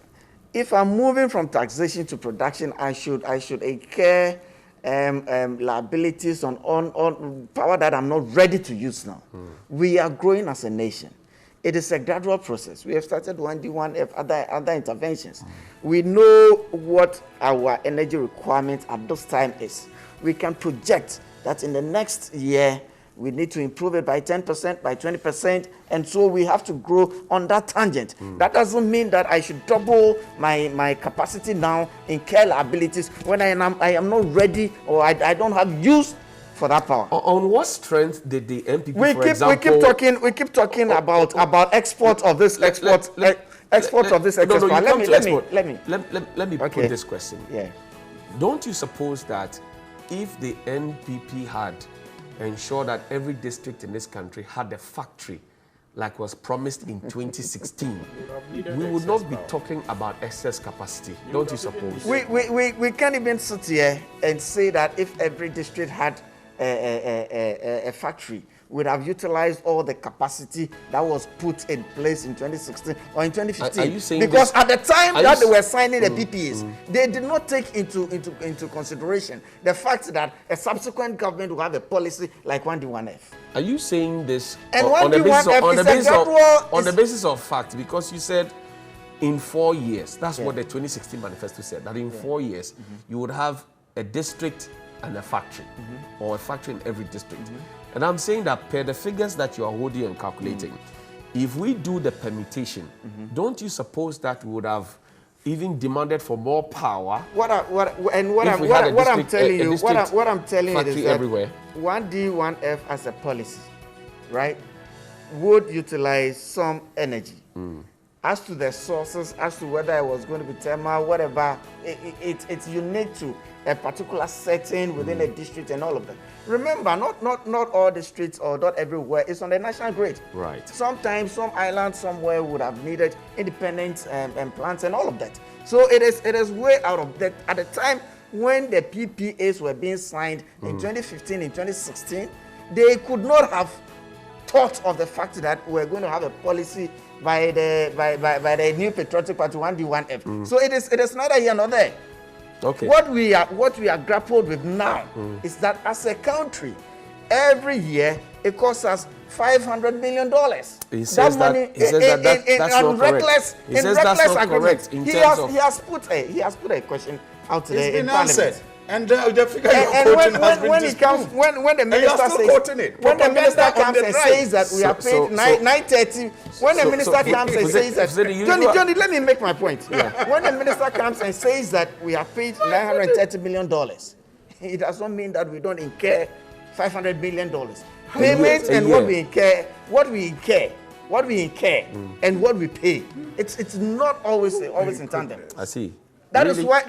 if I'm moving from taxation to production, I should incur liabilities on power that I'm not ready to use now. We are growing as a nation. It is a gradual process. We have started 1D, 1F, other interventions. We know what our energy requirement at this time is. We can project that in the next year, we need to improve it by 10%, by 20%, and so we have to grow on that tangent. That doesn't mean that I should double my capacity now, incur liabilities when I am not ready or I don't have use for that power. On what strength did the MPP, we keep talking about export of this export of this export. Let me put this question. Yeah. Don't you suppose that if the NPP had ensured that every district in this country had a factory like was promised in 2016, we would not be talking about excess capacity? Don't you suppose? We can't even sit here and say that if every district had a factory, would have utilized all the capacity that was put in place in 2016 or in 2015. Are you saying because at the time that they were signing the PPAs, they did not take into consideration the fact that a subsequent government will have a policy like 1D, 1F. Are you saying this and on the basis of fact? Because you said in 4 years, that's what the 2016 manifesto said, that in 4 years you would have a district and a factory, or a factory in every district. And I'm saying that per the figures that you are holding and calculating, if we do the permutation, don't you suppose that we would have even demanded for more power? What I'm telling you is that 1D, 1F as a policy, right, would utilize some energy. As to the sources, as to whether it was going to be thermal, whatever, it's unique to a particular setting within a district and all of that. Remember, not all districts or not everywhere is on the national grid. Right. Sometimes some islands somewhere would have needed independent plants and all of that. So it is way out of that. At the time when the PPAs were being signed in 2015, in 2016, they could not have thought of the fact that we're going to have a policy by the new patriotic party 1D, 1F. So it is neither here nor there. Okay. What we are grappled with now is that as a country, every year it costs us $500 million. He says that's not correct. He says that's not correct. He has put a question out today in Parliament. Answered. And the figure you're quoting has been disproved. When the minister comes and says that we are paid 930, when the minister comes and says that, Johnny, let me make my point. When the minister comes and says that we are paid $930 million, it does not mean that we don't incur $500 million. Payments and what we incur, and what we pay. It's not always in tandem. I see. That is why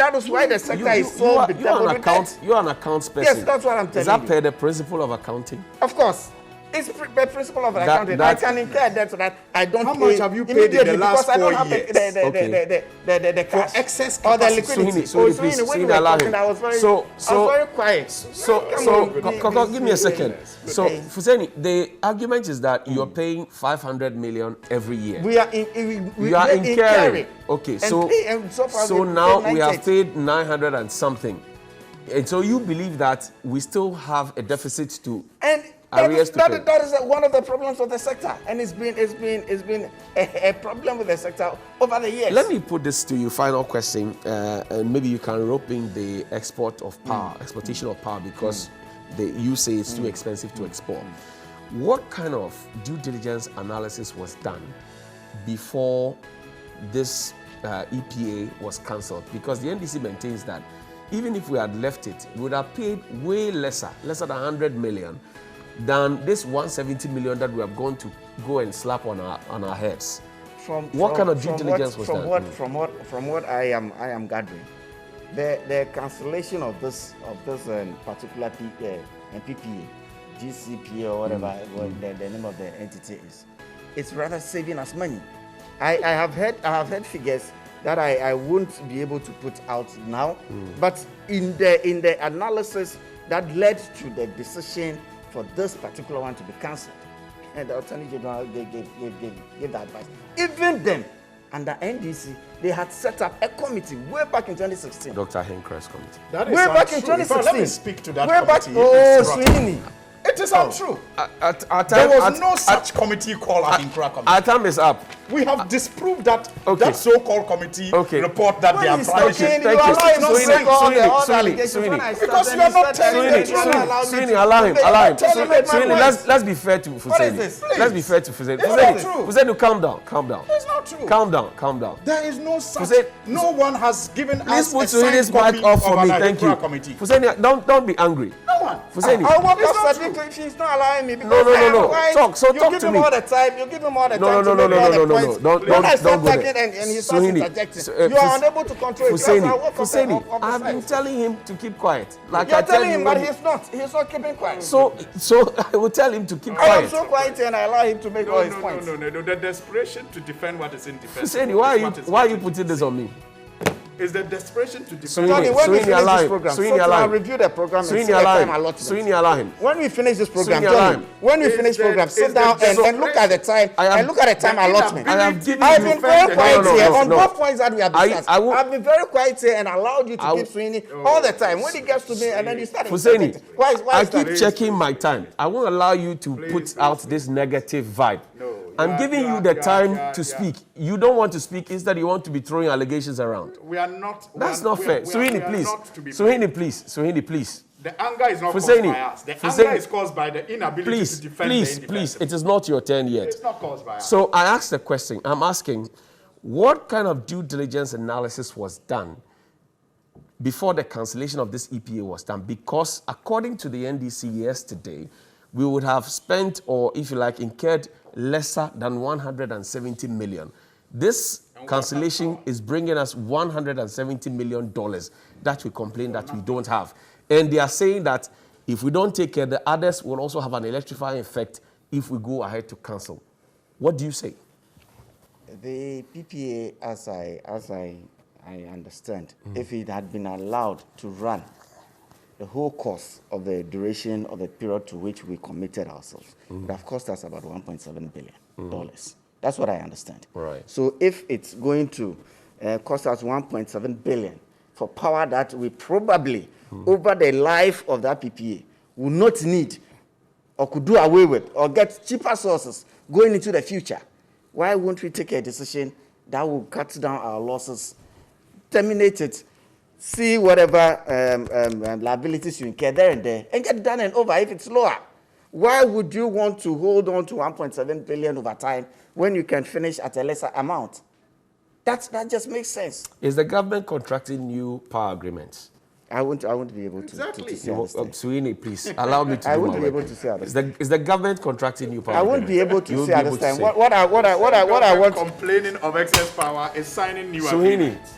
the sector is so bedeviled. You're an accounts person. Yes, that's what I'm telling you. Is that per the principle of accounting? Of course. It's the principle of accounting. I can incur that so that I don't How pay much have you paid in the last 4 years? The cash. For excess or the capacity. liquidity. When we were talking, I was very quiet. So, give me a second. So, Fuseni, the argument is that you're paying 500 million every year. We are incurring. Okay, so now we have paid 900 and something. And so you believe that we still have a deficit to that is one of the problems of the sector, and it's been a problem with the sector over the years. Let me put this to you, final question, and maybe you can rope in the export of power, exportation of power, because you say it's too expensive to export. What kind of due diligence analysis was done before this EPA was cancelled, because the NDC maintains that even if we had left it, we would have paid way lesser than 100 million, than this 170 million that we have gone to go and slap on our heads. What kind of due diligence was that? From what I am gathering, the cancellation of this particular PPA, GCPA or whatever the name of the entity is, it's rather saving us money. I have heard figures that I won't be able to put out now, but in the analysis that led to the decision for this particular one to be cancelled, and the Attorney General gave the advice. Even then, under NDC, they had set up a committee way back in 2016. Dr. Henkrest committee. That is way back in untrue. 2016. Let me speak to that way committee. Back, Sweeney. It is untrue. There was no such committee called Ejura committee. Our time is up. We have disproved that Okay. so-called committee report that they are publishing. Thank you. Sweeney, because you are not telling the truth. Sweeney, allow him. Sweeney, let's be fair to What is Fuseni. this? Let's be fair to Fuseni. It's not true. Fuseni, calm down. It's not true. Calm down. There is no such. Fuseni, No one has given Please us put a signed Sweeney's copy mic off for of me. an Thank you. Ejura committee. Fuseni, don't be angry. No one. Fuseni. I want It's to not submit true. if she's not allowing me. No. Talk to You give me. him all the time. You give him all the time. No. to make all the points. When I start Don't go talking there. and he starts Sweeney, interjecting, you are unable to control it. Fuseni, I've been telling him to keep quiet. Like You're I tell telling him, you but when- he's not. He's not keeping quiet. So I will tell him to keep I am quiet. so quiet and I allow him to make all his points. No. The desperation to defend what is indefensible. Fuseni, why are you putting this on me? Is the desperation to defend. Sweeney, Johnny, when we Sweeney, finish allow this him. program, Sweeney, so allow I'll him. review the program and Sweeney, see the allow time him. allotment. Sweeney, allow him. When we finish this program, Sweeney, allow Johnny, him. when we Is finish the- program, is sit the down and look at the time and look at the time allotment. I have given I've you. been very quiet No, here on no. both points that we have discussed. I've been very quiet here and allowed you to I keep Sweeney all the time. When he gets to me and then you start Fuseni, interjecting. Why I is that? keep checking my time. I won't allow you to put out this negative vibe. I'm giving you the time to speak. You don't want to speak. Instead, you want to be throwing allegations around. We are not. That's not fair. Sweeney, please. Sweeney, please. The anger is not Fuseni, caused by us. The Fuseni, anger is caused by the inability to defend the Please. indefensible. It is not your turn yet. It's not caused by us. So I asked the question. I'm asking, what kind of due diligence analysis was done before the cancellation of this EPA was done? Because according to the NDC yesterday, we would have spent, or if you like, incurred lesser than 170 million. This cancellation is bringing us $170 million that we complain that we don't have. And they are saying that if we don't take care, the others will also have an electrifying effect if we go ahead to cancel. What do you say? The PPA, as I understand, if it had been allowed to run the whole course of the duration of the period to which we committed ourselves, it would have cost us about $1.7 billion. That's what I understand. Right. So if it's going to cost us $1.7 billion for power that we probably, over the life of that PPA, will not need or could do away with or get cheaper sources going into the future, why won't we take a decision that will cut down our losses, terminate it, see whatever liabilities you incur there and get it done and over if it's lower? Why would you want to hold on to 1.7 billion over time when you can finish at a lesser amount? That just makes sense. Is the government contracting new power agreements? I won't be able to, Exactly. to say understand. Sweeney, please, allow me to I do won't my be work. able to say understand. Is the government contracting new power I won't agreements? be able to You won't say be able to understand. say. What I want. Complaining of excess power is signing new Sweeney, agreements.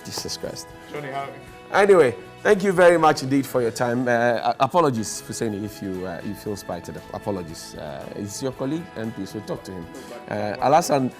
Jesus Christ. Johnny, how? Anyway, thank you very much indeed for your time. Apologies, Fuseni, if you feel spited. Apologies. It's your colleague, and please we'll talk to him. Alassane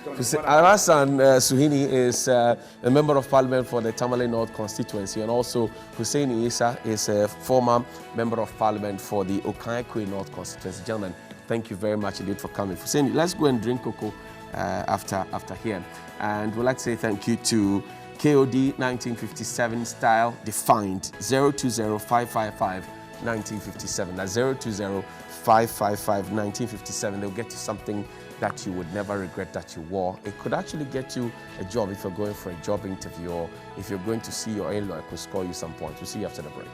Suhini is a member of parliament for the Tamale North constituency, and also Hussein Isa is a former member of parliament for the Okaikwe North constituency. Gentlemen, thank you very much indeed for coming. Hussein, let's go and drink cocoa after here. And we'd like to say thank you to KOD 1957 style defined 020-555-1957. That's 020-555-1957. They'll get you something that you would never regret that you wore. It could actually get you a job if you're going for a job interview, or if you're going to see your in-law, it could score you some points. We'll see you after the break.